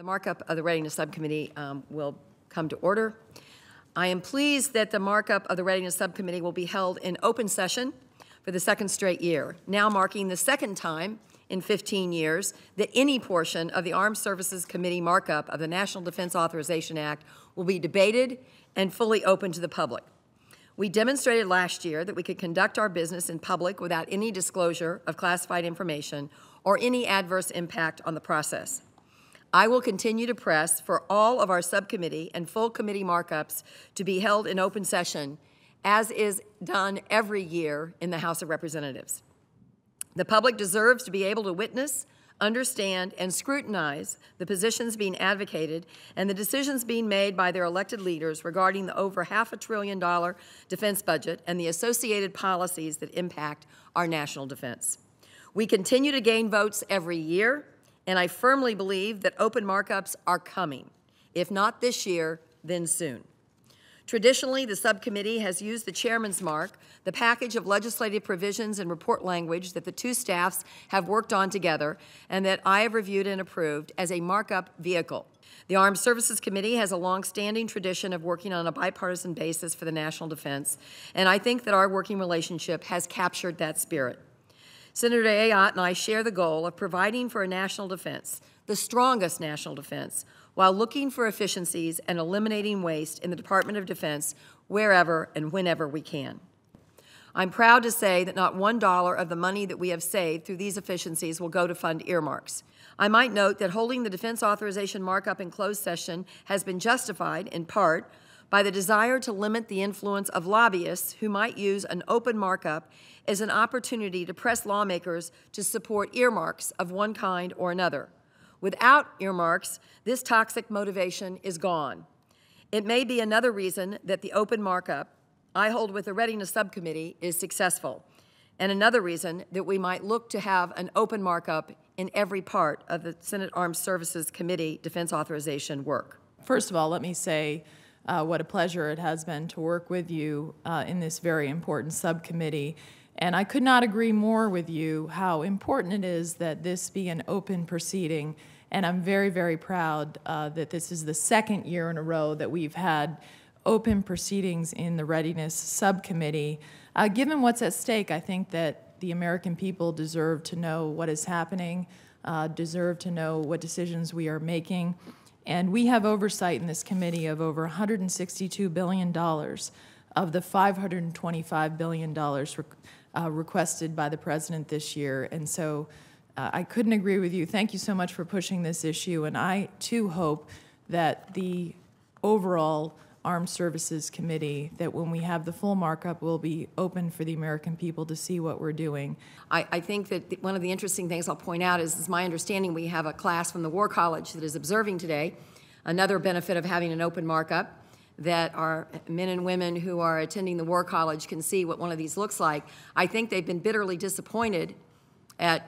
The markup of the Readiness Subcommittee will come to order. I am pleased that the markup of the Readiness Subcommittee will be held in open session for the second straight year, now marking the second time in 15 years that any portion of the Armed Services Committee markup of the National Defense Authorization Act will be debated and fully open to the public. We demonstrated last year that we could conduct our business in public without any disclosure of classified information or any adverse impact on the process. I will continue to press for all of our subcommittee and full committee markups to be held in open session, as is done every year in the House of Representatives. The public deserves to be able to witness, understand, and scrutinize the positions being advocated and the decisions being made by their elected leaders regarding the over $500 billion defense budget and the associated policies that impact our national defense. We continue to gain votes every year, and I firmly believe that open markups are coming. If not this year, then soon. Traditionally, the subcommittee has used the chairman's mark, the package of legislative provisions and report language that the two staffs have worked on together and that I have reviewed and approved, as a markup vehicle. The Armed Services Committee has a long-standing tradition of working on a bipartisan basis for the national defense, and I think that our working relationship has captured that spirit. Senator Ayotte and I share the goal of providing for a national defense, the strongest national defense, while looking for efficiencies and eliminating waste in the Department of Defense wherever and whenever we can. I'm proud to say that not $1 of the money that we have saved through these efficiencies will go to fund earmarks. I might note that holding the defense authorization markup in closed session has been justified, in part, by the desire to limit the influence of lobbyists who might use an open markup as an opportunity to press lawmakers to support earmarks of one kind or another. Without earmarks, this toxic motivation is gone. It may be another reason that the open markup I hold with the Readiness Subcommittee is successful, and another reason that we might look to have an open markup in every part of the Senate Armed Services Committee defense authorization work. First of all, let me say what a pleasure it has been to work with you in this very important subcommittee. And I could not agree more with you how important it is that this be an open proceeding. And I'm very, very proud that this is the second year in a row that we've had open proceedings in the Readiness Subcommittee. Given what's at stake, I think that the American people deserve to know what is happening, deserve to know what decisions we are making. And we have oversight in this committee of over $162 billion of the $525 billion requested by the President this year. And so I couldn't agree with you. Thank you so much for pushing this issue. And I, too, hope that the overall Armed Services Committee, that when we have the full markup, will be open for the American people to see what we're doing. I think that one of the interesting things I'll point out is, it's my understanding we have a class from the War College that is observing today. Another benefit of having an open markup, that our men and women who are attending the War College can see what one of these looks like. I think they've been bitterly disappointed at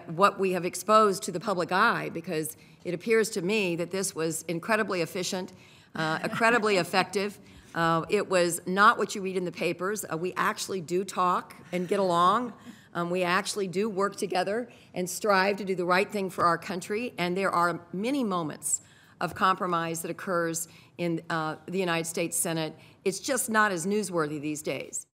what we have exposed to the public eye, because it appears to me that this was incredibly efficient, incredibly effective. It was not what you read in the papers. We actually do talk and get along. We actually do work together and strive to do the right thing for our country. And there are many moments of compromise that occurs in the United States Senate. It's just not as newsworthy these days.